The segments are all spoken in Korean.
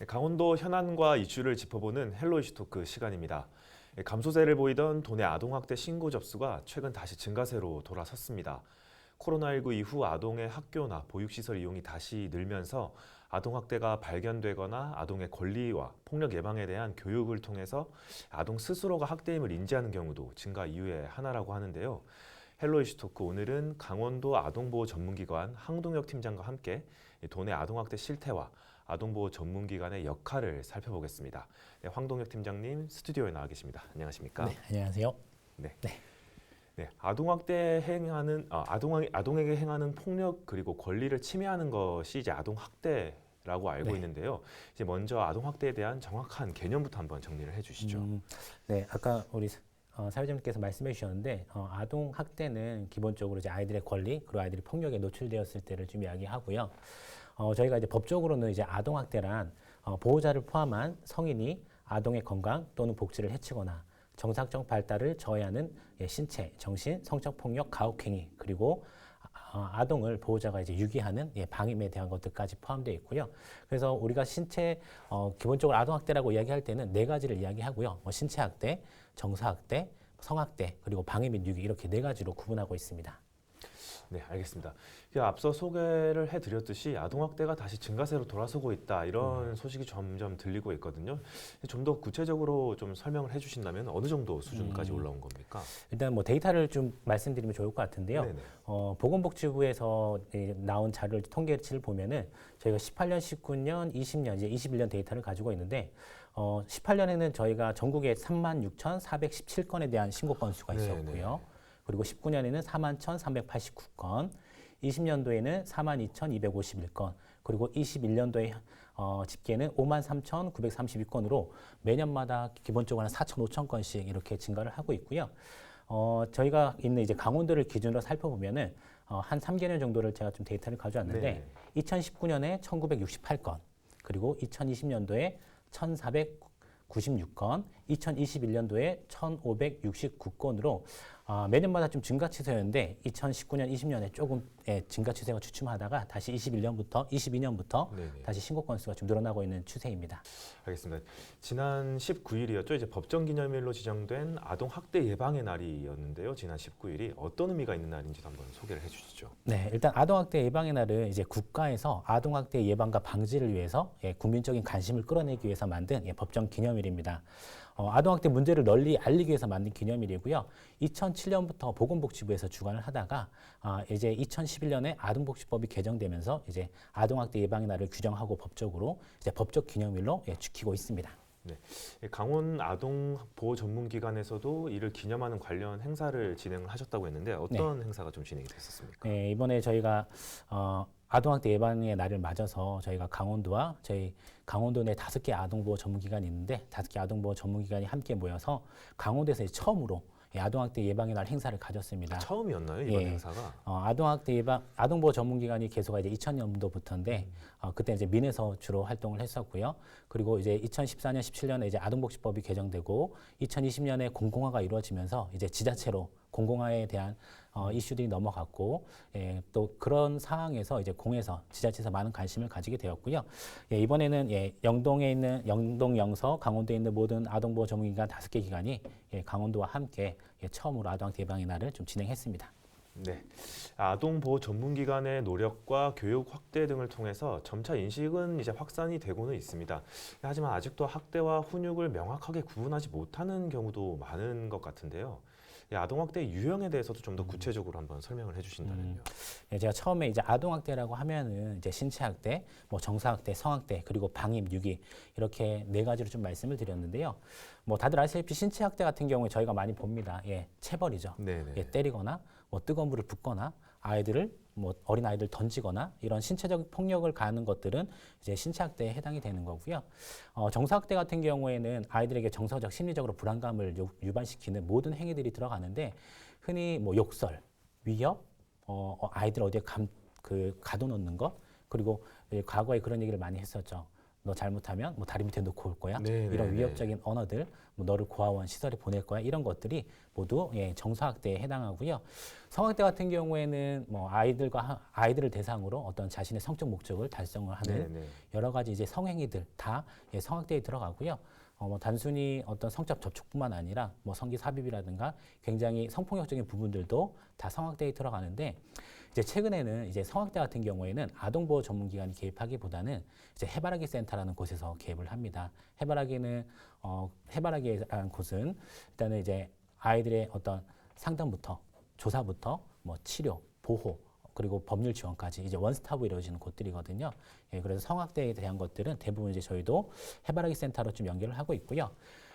강원도 현안과 이슈를 짚어보는 헬로 이슈 토크 시간입니다. 감소세를 보이던 도내 아동학대 신고 접수가 최근 다시 증가세로 돌아섰습니다. 코로나19 이후 아동의 학교나 보육시설 이용이 다시 늘면서 아동학대가 발견되거나 아동의 권리와 폭력 예방에 대한 교육을 통해서 아동 스스로가 학대임을 인지하는 경우도 증가 이유의 하나라고 하는데요. 헬로 이슈 토크 오늘은 강원도 아동보호 전문기관 황동혁 팀장과 함께 도내 아동학대 실태와 아동보호 전문기관의 역할을 살펴보겠습니다. 네, 황동혁 팀장님 스튜디오에 나와 계십니다. 안녕하십니까? 네, 안녕하세요. 아동학대 행하는 아동에게 행하는 폭력 그리고 권리를 침해하는 것이 이제 아동학대라고 알고 있는데요. 이제 먼저 아동학대에 대한 정확한 개념부터 한번 정리를 해주시죠. 네, 아까 우리 사회자님께서 말씀해 주셨는데 아동 학대는 기본적으로 이제 아이들의 권리 그리고 아이들이 폭력에 노출되었을 때를 좀 이야기하고요. 저희가 이제 법적으로는 이제 아동 학대란 보호자를 포함한 성인이 아동의 건강 또는 복지를 해치거나 정상적 발달을 저해하는 신체, 정신, 성적 폭력, 가혹행위 그리고 아동을 보호자가 이제 유기하는 방임에 대한 것들까지 포함되어 있고요. 그래서 우리가 신체 기본적으로 아동학대라고 이야기할 때는 네 가지를 이야기하고요. 신체학대, 정서학대, 성학대 그리고 방임 및 유기 이렇게 네 가지로 구분하고 있습니다. 네, 알겠습니다. 앞서 소개를 해드렸듯이 아동학대가 다시 증가세로 돌아서고 있다 이런 소식이 점점 들리고 있거든요. 좀 더 구체적으로 좀 설명을 해주신다면 어느 정도 수준까지 올라온 겁니까? 일단 뭐 데이터를 좀 말씀드리면 좋을 것 같은데요. 보건복지부에서 나온 자료를 통계치를 보면은 저희가 18년, 19년, 20년 이제 21년 데이터를 가지고 있는데 18년에는 저희가 전국에 36,417건에 대한 신고 건수가 있었고요. 그리고 19년에는 41,389건, 20년도에는 42,251건, 그리고 21년도에 집계는 53,932건으로 매년마다 기본적으로 한 4천, 5천 건씩 이렇게 증가를 하고 있고요. 저희가 있는 이제 강원도를 기준으로 살펴보면은 한 3개년 정도를 제가 좀 데이터를 가져왔는데 2019년에 1,968건, 그리고 2020년도에 1,496건, 2021년도에 1,569건으로 매년마다 좀 증가 추세였는데 2019년, 20년에 조금 증가 추세가 주춤하다가 다시 22년부터 다시 신고 건수가 좀 늘어나고 있는 추세입니다. 알겠습니다. 지난 19일이었죠. 이제 법정 기념일로 지정된 아동 학대 예방의 날이었는데요. 지난 19일이 어떤 의미가 있는 날인지도 한번 소개를 해주시죠. 네, 일단 아동 학대 예방의 날은 이제 국가에서 아동 학대 예방과 방지를 위해서 국민적인 관심을 끌어내기 위해서 만든 법정 기념일입니다. 아동학대 문제를 널리 알리기 위해서 만든 기념일이고요. 2007년부터 보건복지부에서 주관을 하다가 이제 2011년에 아동복지법이 개정되면서 이제 아동학대 예방의 날을 규정하고 법적으로 이제 법적 기념일로 지키고 있습니다. 네, 강원 아동보호 전문기관에서도 이를 기념하는 관련 행사를 진행을 하셨다고 했는데 어떤 행사가 좀 진행이 됐었습니까? 네, 이번에 저희가 아동학대 예방의 날을 맞아서 저희가 강원도와 저희 강원도 내 5개 아동보호 전문기관이 있는데 5개 아동보호 전문기관이 함께 모여서 강원도에서 처음으로 아동학대 예방의 날 행사를 가졌습니다. 처음이었나요, 이번 행사가? 아동학대 예방, 아동보호 전문기관이 개소가 이제 2000년도부터인데, 그때 이제 민에서 주로 활동을 했었고요. 그리고 이제 2014년, 17년에 이제 아동복지법이 개정되고, 2020년에 공공화가 이루어지면서 이제 지자체로 공공화에 대한 이슈들이 넘어갔고, 또 그런 상황에서 이제 공에서 지자체에서 많은 관심을 가지게 되었고요. 이번에는 영동에 있는 영동, 영서, 강원도에 있는 모든 아동보호 전문기관 5개 기관이 강원도와 함께 처음으로 아동학대 예방의 날을 좀 진행했습니다. 네, 아동보호 전문기관의 노력과 교육 확대 등을 통해서 점차 인식은 이제 확산이 되고는 있습니다. 하지만 아직도 학대와 훈육을 명확하게 구분하지 못하는 경우도 많은 것 같은데요. 아동학대의 유형에 대해서도 좀 더 구체적으로 한번 설명을 해주신다면요. 제가 처음에 이제 아동학대라고 하면은 이제 신체학대, 뭐 정서학대, 성학대, 그리고 방임, 유기 이렇게 네 가지로 좀 말씀을 드렸는데요. 뭐 다들 아시다시피 신체학대 같은 경우에 저희가 많이 봅니다. 체벌이죠. 때리거나 뭐 뜨거운 물을 붓거나 아이들을 뭐 어린 아이들 던지거나 이런 신체적 폭력을 가하는 것들은 이제 신체학대에 해당이 되는 거고요. 정서학대 같은 경우에는 아이들에게 정서적, 심리적으로 불안감을 유발시키는 모든 행위들이 들어가는데 흔히 뭐 욕설, 위협, 아이들 어디에 가둬놓는 것, 그리고 과거에 그런 얘기를 많이 했었죠. 너 잘못하면 뭐 다리 밑에 놓고 올 거야. 네, 이런 네, 위협적인 언어들, 뭐 너를 고아원 시설에 보낼 거야. 이런 것들이 모두 정서학대에 해당하고요. 성학대 같은 경우에는 뭐 아이들을 대상으로 어떤 자신의 성적 목적을 달성을 하는 네, 네. 여러 가지 이제 성행위들 다 성학대에 들어가고요. 뭐 단순히 어떤 성적 접촉뿐만 아니라 뭐 성기 삽입이라든가 굉장히 성폭력적인 부분들도 다 성학대에 들어가는데 이제 최근에는 이제 성학대 같은 경우에는 아동보호 전문기관이 개입하기보다는 이제 해바라기 센터라는 곳에서 개입을 합니다. 해바라기라는 곳은 일단은 이제 아이들의 어떤 상담부터 조사부터 뭐 치료, 보호 그리고 법률 지원까지 이제 원스톱으로 이루어지는 곳들이거든요. 그래서 성학대에 대한 것들은 대부분 이제 저희도 해바라기 센터로 좀 연결을 하고 있고요.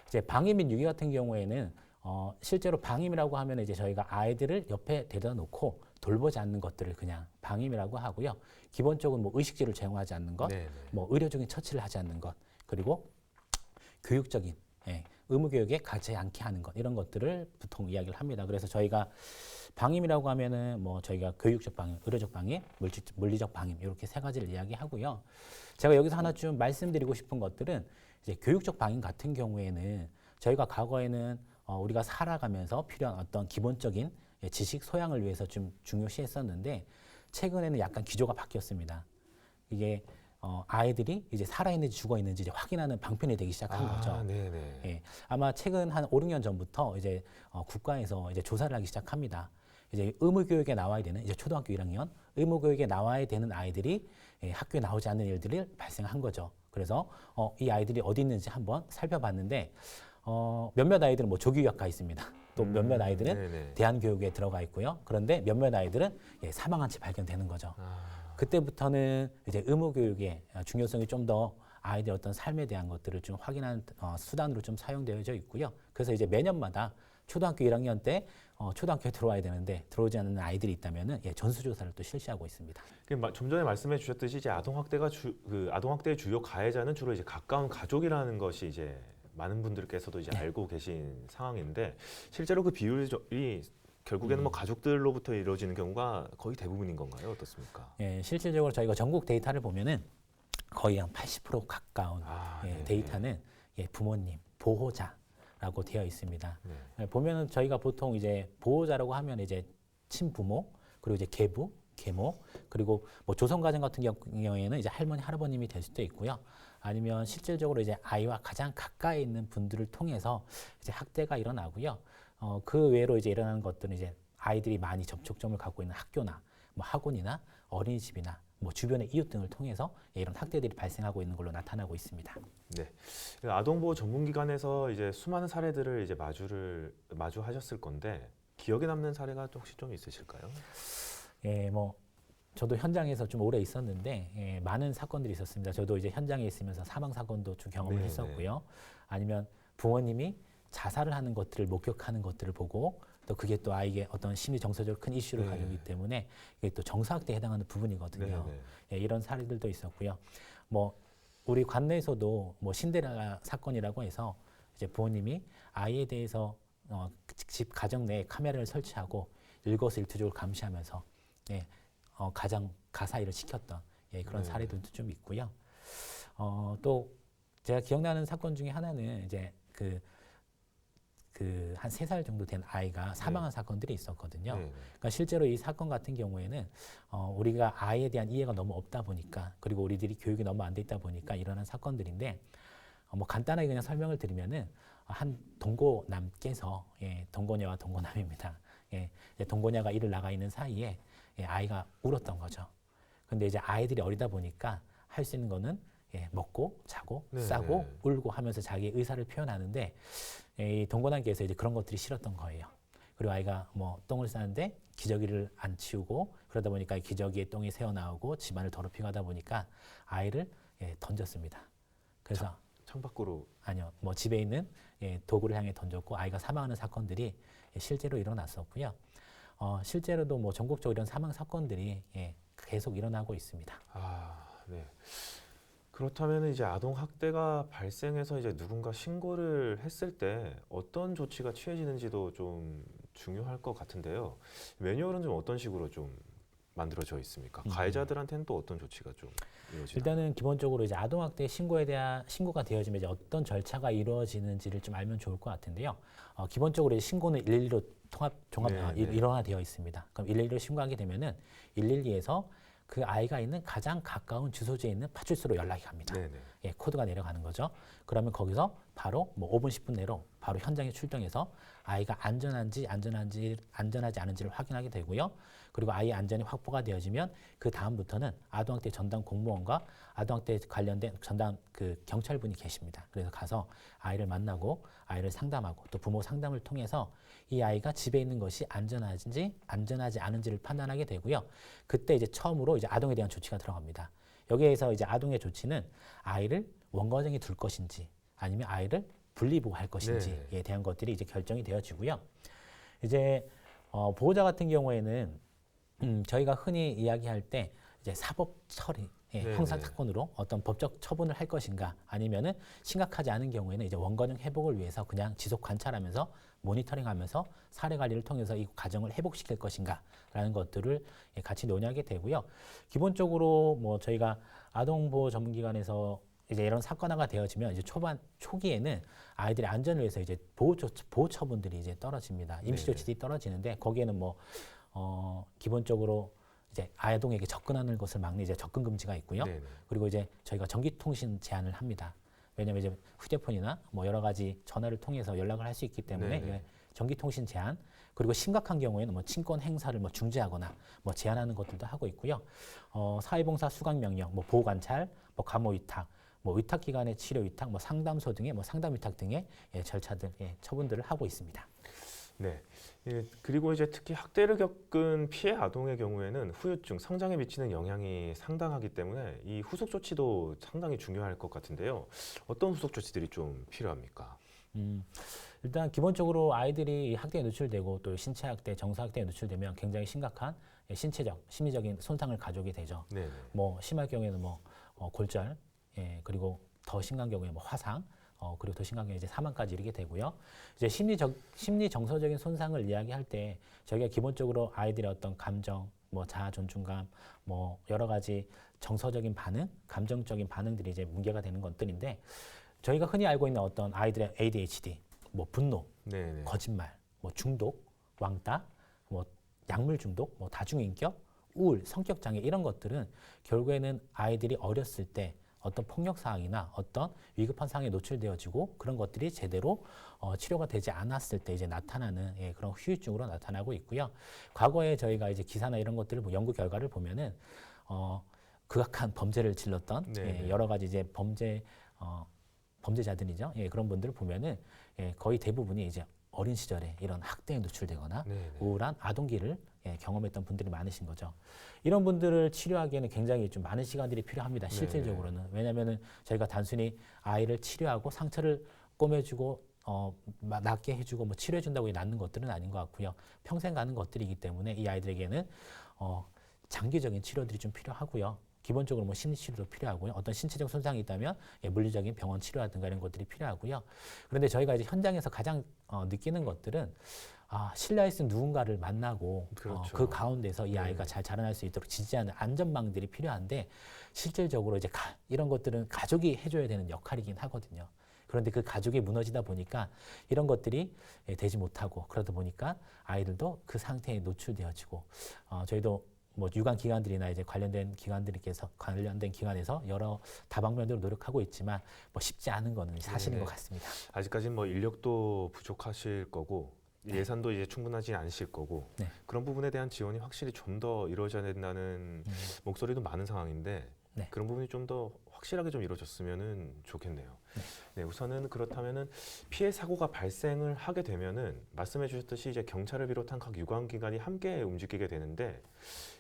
이제 방임 및 유기 같은 경우에는 실제로 방임이라고 하면 이제 저희가 아이들을 옆에 데려다 놓고 돌보지 않는 것들을 그냥 방임이라고 하고요. 기본적으로 뭐 의식주를 제공하지 않는 것, 네, 네. 뭐 의료적인 처치를 하지 않는 것, 그리고 교육적인 의무 교육에 가지 않게 하는 것 이런 것들을 보통 이야기를 합니다. 그래서 저희가 방임이라고 하면은 뭐 저희가 교육적 방임, 의료적 방임, 물리적 방임 이렇게 세 가지를 이야기하고요. 제가 여기서 하나 좀 말씀드리고 싶은 것들은 이제 교육적 방임 같은 경우에는 저희가 과거에는 우리가 살아가면서 필요한 어떤 기본적인 지식 소양을 위해서 좀 중요시했었는데 최근에는 약간 기조가 바뀌었습니다. 이게 아이들이 이제 살아있는지 죽어있는지 이제 확인하는 방편이 되기 시작한 거죠. 네네. 예, 아마 최근 한 5, 6년 전부터 이제 국가에서 이제 조사를 하기 시작합니다. 이제 의무교육에 나와야 되는 이제 초등학교 1학년 의무교육에 나와야 되는 아이들이 학교에 나오지 않는 일들이 발생한 거죠. 그래서 이 아이들이 어디 있는지 한번 살펴봤는데 몇몇 아이들은 뭐 조기유학 가 있습니다. 또 몇몇 아이들은 네네. 대안교육에 들어가 있고요. 그런데 몇몇 아이들은 사망한 채 발견되는 거죠. 그때부터는 이제 의무교육의 중요성이 좀 더 아이들의 어떤 삶에 대한 것들을 좀 확인하는 수단으로 좀 사용되어져 있고요. 그래서 이제 매년마다 초등학교 1학년 때 초등학교에 들어와야 되는데 들어오지 않는 아이들이 있다면은 전수조사를 또 실시하고 있습니다. 좀 전에 말씀해 주셨듯이 이제 아동학대의 주요 가해자는 주로 이제 가까운 가족이라는 것이 이제 많은 분들께서도 이제 알고 계신 상황인데 실제로 그 비율이 결국에는 뭐 가족들로부터 이루어지는 경우가 거의 대부분인 건가요? 어떻습니까? 예, 실질적으로 저희가 전국 데이터를 보면은 거의 한 80% 가까운 네. 데이터는 부모님, 보호자라고 되어 있습니다. 네. 보면은 저희가 보통 이제 보호자라고 하면 이제 친부모, 그리고 이제 계부, 계모, 그리고 뭐 조선가정 같은 경우에는 이제 할머니, 할아버님이 될 수도 있고요. 아니면 실질적으로 이제 아이와 가장 가까이 있는 분들을 통해서 이제 학대가 일어나고요. 그 외로 이제 일어나는 것들은 이제 아이들이 많이 접촉점을 갖고 있는 학교나 뭐 학원이나 어린이집이나 뭐 주변의 이웃 등을 통해서 이런 학대들이 발생하고 있는 걸로 나타나고 있습니다. 네. 아동보호 전문기관에서 이제 수많은 사례들을 이제 마주하셨을 건데 기억에 남는 사례가 혹시 좀 있으실까요? 예, 뭐 저도 현장에서 좀 오래 있었는데 많은 사건들이 있었습니다. 저도 이제 현장에 있으면서 사망 사건도 좀 경험을 했었고요. 아니면 부모님이 자살을 하는 것들을 목격하는 것들을 보고 또 그게 또 아이에게 어떤 심리 정서적으로 큰 이슈를 가져오기 때문에 이게 또 정서학대에 해당하는 부분이거든요. 이런 사례들도 있었고요. 뭐 우리 관내에서도 뭐 신데렐라 사건이라고 해서 이제 부모님이 아이에 대해서 집 가정 내에 카메라를 설치하고 일거수일투족을 감시하면서 가장 가사일을 시켰던 그런 사례들도 좀 있고요. 또 제가 기억나는 사건 중에 하나는 이제 그 한 3살 정도 된 아이가 사망한 사건들이 있었거든요. 그러니까 실제로 이 사건 같은 경우에는 우리가 아이에 대한 이해가 너무 없다 보니까 그리고 우리들이 교육이 너무 안 돼 있다 보니까 일어난 사건들인데 뭐 간단하게 그냥 설명을 드리면은 한 동고남께서 동고녀와 동고남입니다. 동고녀가 일을 나가 있는 사이에 아이가 울었던 거죠. 근데 이제 아이들이 어리다 보니까 할 수 있는 거는 먹고 자고 싸고 울고 하면서 자기의 의사를 표현하는데 이 동고남께서 이제 그런 것들이 싫었던 거예요. 그리고 아이가 뭐 똥을 싸는데 기저귀를 안 치우고 그러다 보니까 기저귀에 똥이 새어 나오고 집안을 더럽히고 하다 보니까 아이를 던졌습니다. 그래서 창밖으로 아니요, 뭐 집에 있는 도구를 향해 던졌고 아이가 사망하는 사건들이 실제로 일어났었고요. 실제로도 뭐 전국적으로 이런 사망 사건들이 계속 일어나고 있습니다. 네. 그렇다면 이제 아동 학대가 발생해서 이제 누군가 신고를 했을 때 어떤 조치가 취해지는지도 좀 중요할 것 같은데요. 매뉴얼은 좀 어떤 식으로 좀 만들어져 있습니까? 가해자들한테는 또 어떤 조치가 좀 이루어지나요? 일단은 기본적으로 이제 아동학대 신고에 대한 신고가 되어지면 이제 어떤 절차가 이루어지는지를 좀 알면 좋을 것 같은데요. 기본적으로 이제 신고는 112로 종합 일원화되어 있습니다. 그럼 112로 신고하게 되면은 112에서 그 아이가 있는 가장 가까운 주소지에 있는 파출소로 연락이 갑니다. 예, 코드가 내려가는 거죠. 그러면 거기서 바로 뭐 5분, 10분 내로 바로 현장에 출동해서 아이가 안전하지 않은지를 확인하게 되고요. 그리고 아이의 안전이 확보가 되어지면 그 다음부터는 아동학대 전담 공무원과 아동학대 관련된 전담 그 경찰분이 계십니다. 그래서 가서 아이를 만나고 아이를 상담하고 또 부모 상담을 통해서 이 아이가 집에 있는 것이 안전하지 않은지를 판단하게 되고요. 그때 이제 처음으로 이제 아동에 대한 조치가 들어갑니다. 여기에서 이제 아동의 조치는 아이를 원가정에 둘 것인지 아니면 아이를 분리보호할 것인지에 대한 것들이 이제 결정이 되어지고요. 이제 보호자 같은 경우에는 저희가 흔히 이야기할 때 이제 사법 처리, 형사 사건으로 어떤 법적 처분을 할 것인가 아니면은 심각하지 않은 경우에는 이제 원가정 회복을 위해서 그냥 지속 관찰하면서 모니터링하면서 사례 관리를 통해서 이 가정을 회복시킬 것인가라는 것들을 같이 논의하게 되고요. 기본적으로 뭐 저희가 아동보호 전문기관에서 이제 이런 사건화가 되어지면 이제 초기에는 아이들의 안전을 위해서 이제 보호 처분들이 이제 떨어집니다. 임시조치들이 떨어지는데 거기에는 뭐 기본적으로 이제 아동에게 접근하는 것을 막는 이제 접근 금지가 있고요. 그리고 이제 저희가 전기통신 제한을 합니다. 왜냐하면 이제 휴대폰이나 뭐 여러 가지 전화를 통해서 연락을 할 수 있기 때문에 전기통신 제한 그리고 심각한 경우에는 뭐 친권 행사를 뭐 중지하거나 뭐 제한하는 것들도 하고 있고요. 사회봉사 수강 명령, 뭐 보호 관찰, 뭐 감호 위탁, 뭐 위탁 기관의 치료 위탁, 뭐 상담소 등의 뭐 상담 위탁 등의 절차들, 처분들을 하고 있습니다. 네. 그리고 이제 특히 학대를 겪은 피해 아동의 경우에는 후유증, 성장에 미치는 영향이 상당하기 때문에 이 후속 조치도 상당히 중요할 것 같은데요. 어떤 후속 조치들이 좀 필요합니까? 일단 기본적으로 아이들이 학대에 노출되고 또 신체 학대, 정서 학대에 노출되면 굉장히 심각한 신체적, 심리적인 손상을 가져오게 되죠. 뭐 심할 경우에는 뭐 골절, 그리고 더 심한 경우에 뭐 화상, 그리고 더 심한 경우에 이제 사망까지 이르게 되고요. 이제 심리 정서적인 손상을 이야기할 때 저희가 기본적으로 아이들의 어떤 감정, 뭐 자아 존중감, 뭐 여러 가지 정서적인 반응, 감정적인 반응들이 이제 문제가 되는 것들인데 저희가 흔히 알고 있는 어떤 아이들의 ADHD, 뭐 분노, 거짓말, 뭐 중독, 왕따, 뭐 약물 중독, 뭐 다중인격, 우울, 성격 장애 이런 것들은 결국에는 아이들이 어렸을 때 어떤 폭력 사항이나 어떤 위급한 상황에 노출되어지고 그런 것들이 제대로 치료가 되지 않았을 때 이제 나타나는 그런 후유증으로 나타나고 있고요. 과거에 저희가 이제 기사나 이런 것들을 연구 결과를 보면은 극악한 범죄를 질렀던 여러 가지 이제 범죄자들이죠. 그런 분들을 보면은 거의 대부분이 이제 어린 시절에 이런 학대에 노출되거나 우울한 아동기를 경험했던 분들이 많으신 거죠. 이런 분들을 치료하기에는 굉장히 좀 많은 시간들이 필요합니다. 실질적으로는. 왜냐하면은 저희가 단순히 아이를 치료하고 상처를 꼬매주고 낫게 해주고 뭐 치료해준다고 낫는 것들은 아닌 것 같고요. 평생 가는 것들이기 때문에 이 아이들에게는 장기적인 치료들이 좀 필요하고요. 기본적으로 뭐 심리치료도 필요하고요. 어떤 신체적 손상이 있다면 물리적인 병원 치료라든가 이런 것들이 필요하고요. 그런데 저희가 이제 현장에서 가장 느끼는 것들은 신뢰할 수 있는 누군가를 만나고 그 가운데서 이 아이가 잘 자라날 수 있도록 지지하는 안전망들이 필요한데 실질적으로 이제 이런 것들은 가족이 해줘야 되는 역할이긴 하거든요. 그런데 그 가족이 무너지다 보니까 이런 것들이 되지 못하고 그러다 보니까 아이들도 그 상태에 노출되어지고 저희도 뭐 유관 기관들이나 이제 관련된 기관에서 여러 다방면으로 노력하고 있지만 뭐 쉽지 않은 거는 사실인 것 같습니다. 아직까지는 뭐 인력도 부족하실 거고 예산도 이제 충분하지 않으실 거고 그런 부분에 대한 지원이 확실히 좀 더 이루어져야 된다는 목소리도 많은 상황인데 그런 부분이 좀 더 확실하게 좀 이루어졌으면 좋겠네요. 우선은 그렇다면은 피해 사고가 발생을 하게 되면은 말씀해 주셨듯이 이제 경찰을 비롯한 각 유관기관이 함께 움직이게 되는데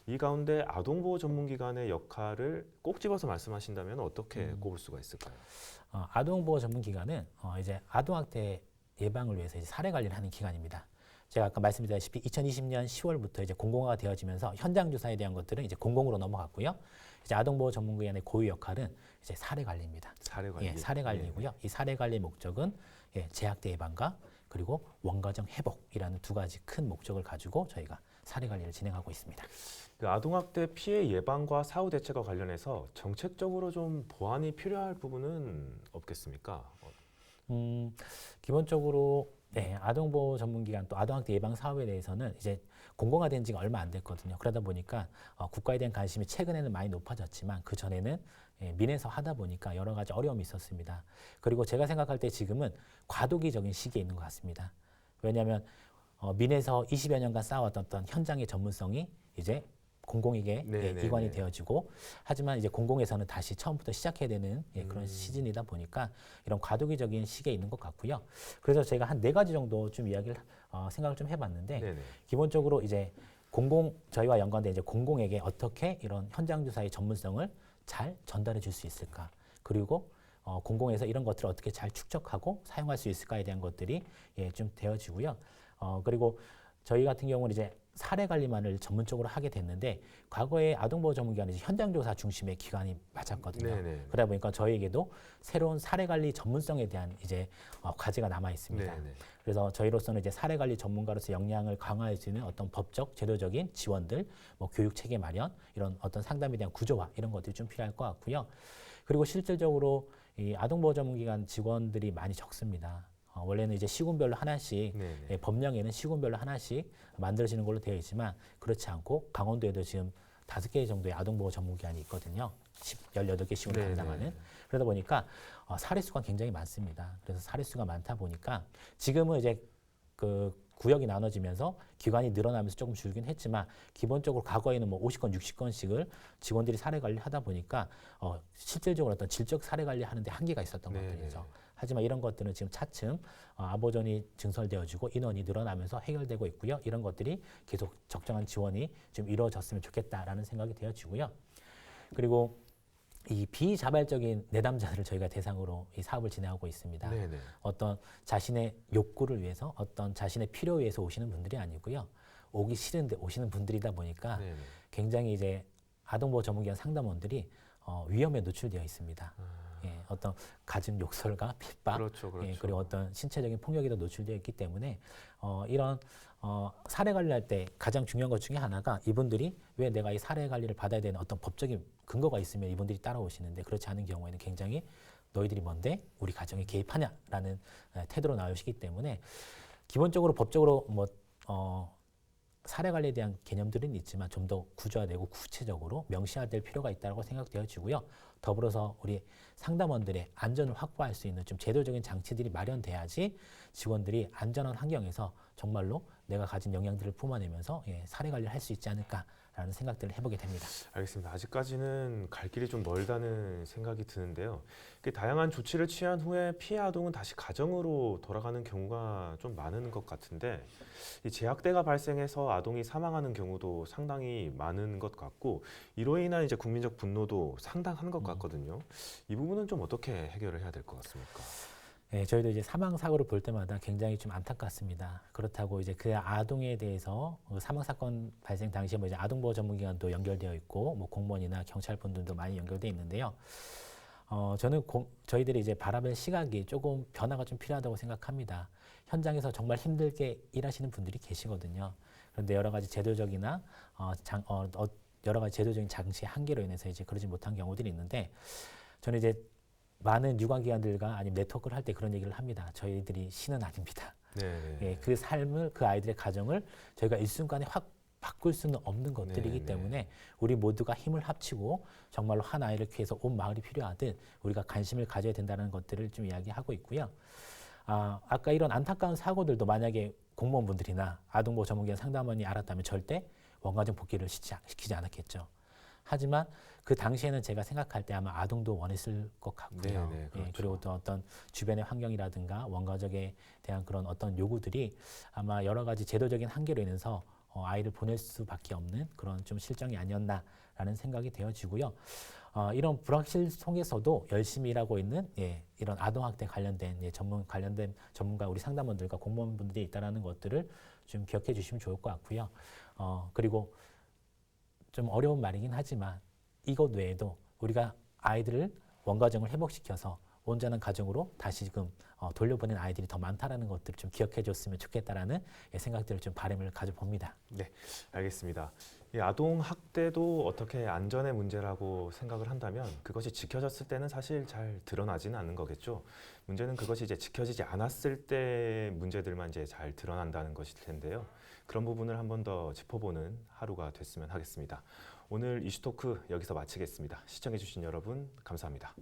이 가운데 아동보호 전문기관의 역할을 꼭 집어서 말씀하신다면 어떻게 꼽을 수가 있을까요? 아동보호 전문기관은 이제 아동학대 예방을 위해서 이제 사례 관리를 하는 기관입니다. 제가 아까 말씀드렸다시피 2020년 10월부터 이제 공공화가 되어지면서 현장 조사에 대한 것들은 이제 공공으로 넘어갔고요. 이제 아동보호 전문기관의 고유 역할은 이제 사례 관리입니다. 사례 관리. 사례 관리고요. 이 사례 관리의 목적은 재학대 예방과 그리고 원가정 회복이라는 두 가지 큰 목적을 가지고 저희가 사례 관리를 진행하고 있습니다. 그 아동학대 피해 예방과 사후 대책과 관련해서 정책적으로 좀 보완이 필요할 부분은 없겠습니까? 기본적으로 네, 아동보호 전문기관 또 아동학대 예방 사업에 대해서는 이제 공공화된 지가 얼마 안 됐거든요. 그러다 보니까 국가에 대한 관심이 최근에는 많이 높아졌지만 그 전에는 민에서 하다 보니까 여러 가지 어려움이 있었습니다. 그리고 제가 생각할 때 지금은 과도기적인 시기에 있는 것 같습니다. 왜냐하면 민에서 20여 년간 쌓아왔던 어떤 현장의 전문성이 이제 공공에게 이관이 되어지고 하지만 이제 공공에서는 다시 처음부터 시작해야 되는 그런 시즌이다 보니까 이런 과도기적인 시기에 있는 것 같고요. 그래서 제가 한 4가지 정도 좀 이야기를 생각을 좀 해봤는데 네네. 기본적으로 이제 저희와 연관된 이제 공공에게 어떻게 이런 현장 조사의 전문성을 잘 전달해 줄 수 있을까? 그리고 공공에서 이런 것들을 어떻게 잘 축적하고 사용할 수 있을까에 대한 것들이 좀 되어지고요. 그리고 저희 같은 경우는 이제 사례 관리만을 전문적으로 하게 됐는데 과거에 아동보호 전문기관은 이제 현장조사 중심의 기관이 맞았거든요. 네네. 그러다 보니까 저희에게도 새로운 사례 관리 전문성에 대한 이제 과제가 남아 있습니다. 네네. 그래서 저희로서는 이제 사례 관리 전문가로서 역량을 강화할 수 있는 어떤 법적, 제도적인 지원들, 뭐 교육 체계 마련, 이런 어떤 상담에 대한 구조화 이런 것들이 좀 필요할 것 같고요. 그리고 실질적으로 이 아동보호 전문기관 직원들이 많이 적습니다. 원래는 이제 시군별로 하나씩 법령에는 시군별로 하나씩 만들어지는 걸로 되어 있지만 그렇지 않고 강원도에도 지금 5개 정도의 아동보호 전문기관이 있거든요. 18개 시군을 담당하는. 그러다 보니까 사례 수가 굉장히 많습니다. 그래서 사례 수가 많다 보니까 지금은 이제 그 구역이 나눠지면서 기관이 늘어나면서 조금 줄긴 했지만 기본적으로 과거에는 뭐 50건, 60건씩을 직원들이 사례 관리를 하다 보니까 실질적으로 어떤 질적 사례 관리하는데 한계가 있었던 것들이죠. 하지만 이런 것들은 지금 차츰 아보전이 증설되어지고 인원이 늘어나면서 해결되고 있고요. 이런 것들이 계속 적정한 지원이 좀 이루어졌으면 좋겠다라는 생각이 되어지고요. 그리고 이 비자발적인 내담자들을 저희가 대상으로 이 사업을 진행하고 있습니다. 네네. 어떤 자신의 욕구를 위해서 어떤 자신의 필요에 의해서 오시는 분들이 아니고요. 오기 싫은데 오시는 분들이다 보니까 네네. 굉장히 이제 아동보호 전문기관 상담원들이 위험에 노출되어 있습니다. 어떤 가진 욕설과 핍박, 그렇죠. 그리고 어떤 신체적인 폭력에도 노출되어 있기 때문에 이런 사례 관리할 때 가장 중요한 것 중에 하나가 이분들이 왜 내가 이 사례 관리를 받아야 되는 어떤 법적인 근거가 있으면 이분들이 따라오시는데 그렇지 않은 경우에는 굉장히 너희들이 뭔데 우리 가정에 개입하냐라는 태도로 나오시기 때문에 기본적으로 법적으로 사례 관리에 대한 개념들은 있지만 좀 더 구조화되고 구체적으로 명시화될 필요가 있다고 생각되어지고요. 더불어서 우리 상담원들의 안전을 확보할 수 있는 좀 제도적인 장치들이 마련돼야지 직원들이 안전한 환경에서 정말로 내가 가진 역량들을 품어내면서 사례 관리를 할 수 있지 않을까라는 생각들을 해보게 됩니다. 알겠습니다. 아직까지는 갈 길이 좀 멀다는 생각이 드는데요. 다양한 조치를 취한 후에 피해 아동은 다시 가정으로 돌아가는 경우가 좀 많은 것 같은데 이 재학대가 발생해서 아동이 사망하는 경우도 상당히 많은 것 같고 이로 인한 이제 국민적 분노도 상당한 것 같거든요. 이 부분은 좀 어떻게 해결을 해야 될 것 같습니까? 네, 저희도 이제 사망 사고를 볼 때마다 굉장히 좀 안타깝습니다. 그렇다고 이제 그 아동에 대해서 사망 사건 발생 당시에 뭐 이제 아동보호 전문기관도 연결되어 있고 뭐 공무원이나 경찰분들도 많이 연결되어 있는데요. 저는 저희들이 이제 바라볼 시각이 조금 변화가 좀 필요하다고 생각합니다. 현장에서 정말 힘들게 일하시는 분들이 계시거든요. 그런데 여러 가지 제도적이나 여러 가지 제도적인 장치의 한계로 인해서 이제 그러지 못한 경우들이 있는데 저는 이제 많은 유관기관들과 아니면 네트워크를 할 때 그런 얘기를 합니다. 저희들이 신은 아닙니다. 그 삶을 그 아이들의 가정을 저희가 일순간에 확 바꿀 수는 없는 것들이기 때문에 우리 모두가 힘을 합치고 정말로 한 아이를 위해서 온 마을이 필요하듯 우리가 관심을 가져야 된다는 것들을 좀 이야기하고 있고요. 아까 이런 안타까운 사고들도 만약에 공무원분들이나 아동보호 전문기관 상담원이 알았다면 절대 원가정 복귀를 시키지 않았겠죠. 하지만 그 당시에는 제가 생각할 때 아마 아동도 원했을 것 같고요. 그렇죠. 그리고 또 어떤 주변의 환경이라든가 원가족에 대한 그런 어떤 요구들이 아마 여러 가지 제도적인 한계로 인해서 아이를 보낼 수밖에 없는 그런 좀 실정이 아니었나라는 생각이 되어지고요. 이런 불확실 속에서도 열심히 일하고 있는 이런 아동학대 관련된 관련된 전문가 우리 상담원들과 공무원분들이 있다라는 것들을 좀 기억해 주시면 좋을 것 같고요. 그리고 좀 어려운 말이긴 하지만 이것 외에도 우리가 아이들을 원가정을 회복시켜서 온전한 가정으로 다시 지금 돌려보낸 아이들이 더 많다라는 것들을 좀 기억해 줬으면 좋겠다라는 생각들을 좀 바람을 가져봅니다. 네, 알겠습니다. 이 아동 학대도 어떻게 안전의 문제라고 생각을 한다면 그것이 지켜졌을 때는 사실 잘 드러나지는 않는 거겠죠. 문제는 그것이 이제 지켜지지 않았을 때 문제들만 이제 잘 드러난다는 것일 텐데요. 그런 부분을 한 번 더 짚어보는 하루가 됐으면 하겠습니다. 오늘 이슈토크 여기서 마치겠습니다. 시청해주신 여러분 감사합니다.